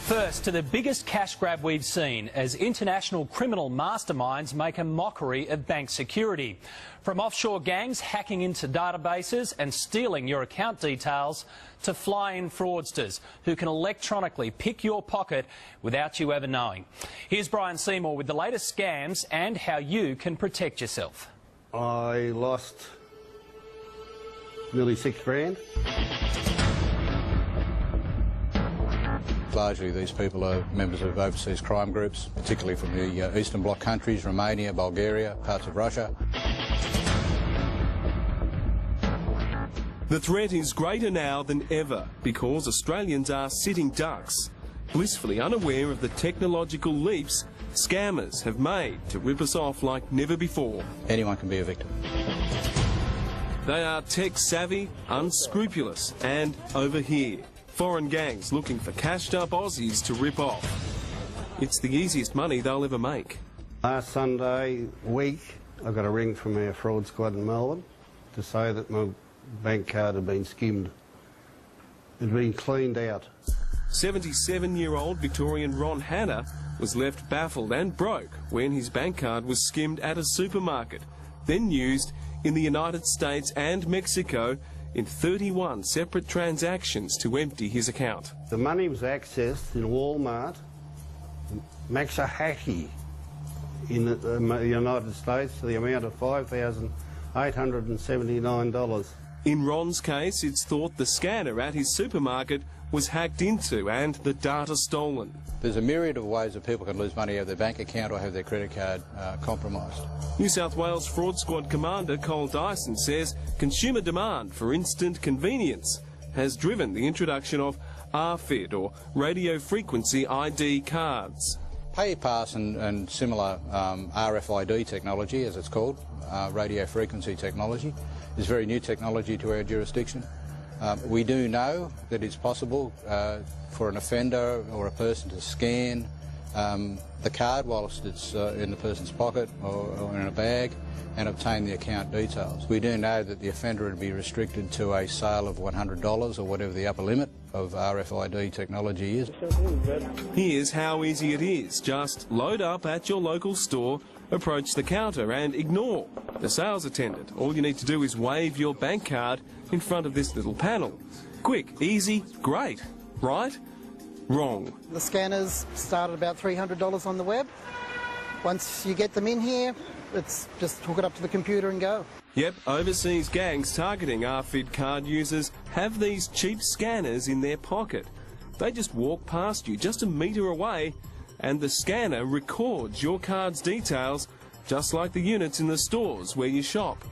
First, to the biggest cash grab we've seen as international criminal masterminds make a mockery of bank security. From offshore gangs hacking into databases and stealing your account details to fly-in fraudsters who can electronically pick your pocket without you ever knowing. Here's Brian Seymour with the latest scams and how you can protect yourself. I lost nearly $6,000. Largely these people are members of overseas crime groups, particularly from the Eastern Bloc countries, Romania, Bulgaria, parts of Russia. The threat is greater now than ever because Australians are sitting ducks, blissfully unaware of the technological leaps scammers have made to rip us off like never before. Anyone can be a victim. They are tech-savvy, unscrupulous and over here. Foreign gangs looking for cashed-up Aussies to rip off. It's the easiest money they'll ever make. Last Sunday week, I got a ring from our fraud squad in Melbourne to say that my bank card had been skimmed. It had been cleaned out. 77-year-old Victorian Ron Hanna was left baffled and broke when his bank card was skimmed at a supermarket, then used in the United States and Mexico in 31 separate transactions to empty his account. The money was accessed in Walmart, Maxahaki in the United States to the amount of $5,879. In Ron's case, it's thought the scanner at his supermarket was hacked into and the data stolen. There's a myriad of ways that people can lose money out of their bank account or have their credit card compromised. New South Wales Fraud Squad Commander Cole Dyson says consumer demand for instant convenience has driven the introduction of RFID or radio frequency ID cards. PayPass and similar RFID technology, as it's called, radio frequency technology, is very new technology to our jurisdiction. We do know that it's possible for an offender or a person to scan the card whilst it's in the person's pocket or in a bag and obtain the account details. We do know that the offender would be restricted to a sale of $100 or whatever the upper limit of RFID technology is. Here's how easy it is. Just load up at your local store, approach the counter and ignore the sales attendant. All you need to do is wave your bank card in front of this little panel. Quick, easy, great. Right? Wrong. The scanners start at about $300 on the web. Once you get them in here, it's just hook it up to the computer and go. Yep, overseas gangs targeting RFID card users have these cheap scanners in their pocket. They just walk past you just a metre away and the scanner records your card's details just like the units in the stores where you shop.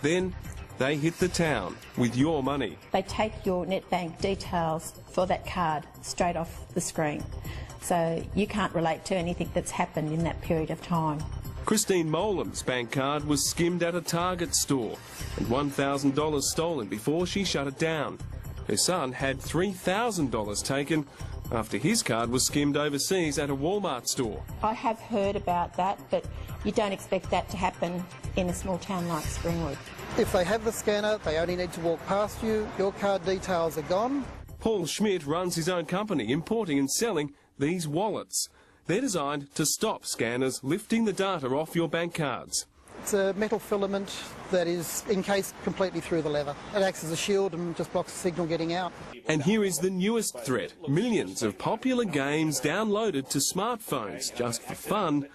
Then they hit the town with your money. They take your NetBank details for that card straight off the screen, so you can't relate to anything that's happened in that period of time. Christine Molam's bank card was skimmed at a Target store and $1,000 stolen before she shut it down. Her son had $3,000 taken after his card was skimmed overseas at a Walmart store. I have heard about that, but you don't expect that to happen in a small town like Springwood. If they have the scanner, they only need to walk past you, your card details are gone. Paul Schmidt runs his own company importing and selling these wallets. They're designed to stop scanners lifting the data off your bank cards. It's a metal filament that is encased completely through the leather. It acts as a shield and just blocks the signal getting out. And here is the newest threat. Millions of popular games downloaded to smartphones just for fun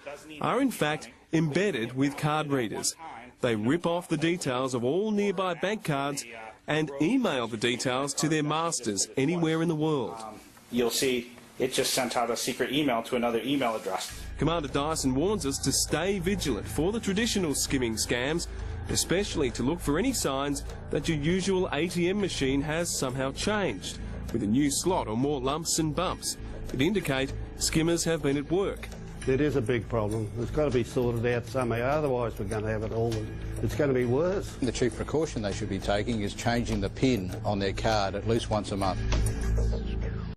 are in fact embedded with card readers. They rip off the details of all nearby bank cards and email the details to their masters anywhere in the world. You'll see it just sent out a secret email to another email address. Commander Dyson warns us to stay vigilant for the traditional skimming scams, especially to look for any signs that your usual ATM machine has somehow changed, with a new slot or more lumps and bumps that indicate skimmers have been at work. It is a big problem. It's got to be sorted out somehow, otherwise we're going to have it all. It's going to be worse. The chief precaution they should be taking is changing the PIN on their card at least once a month.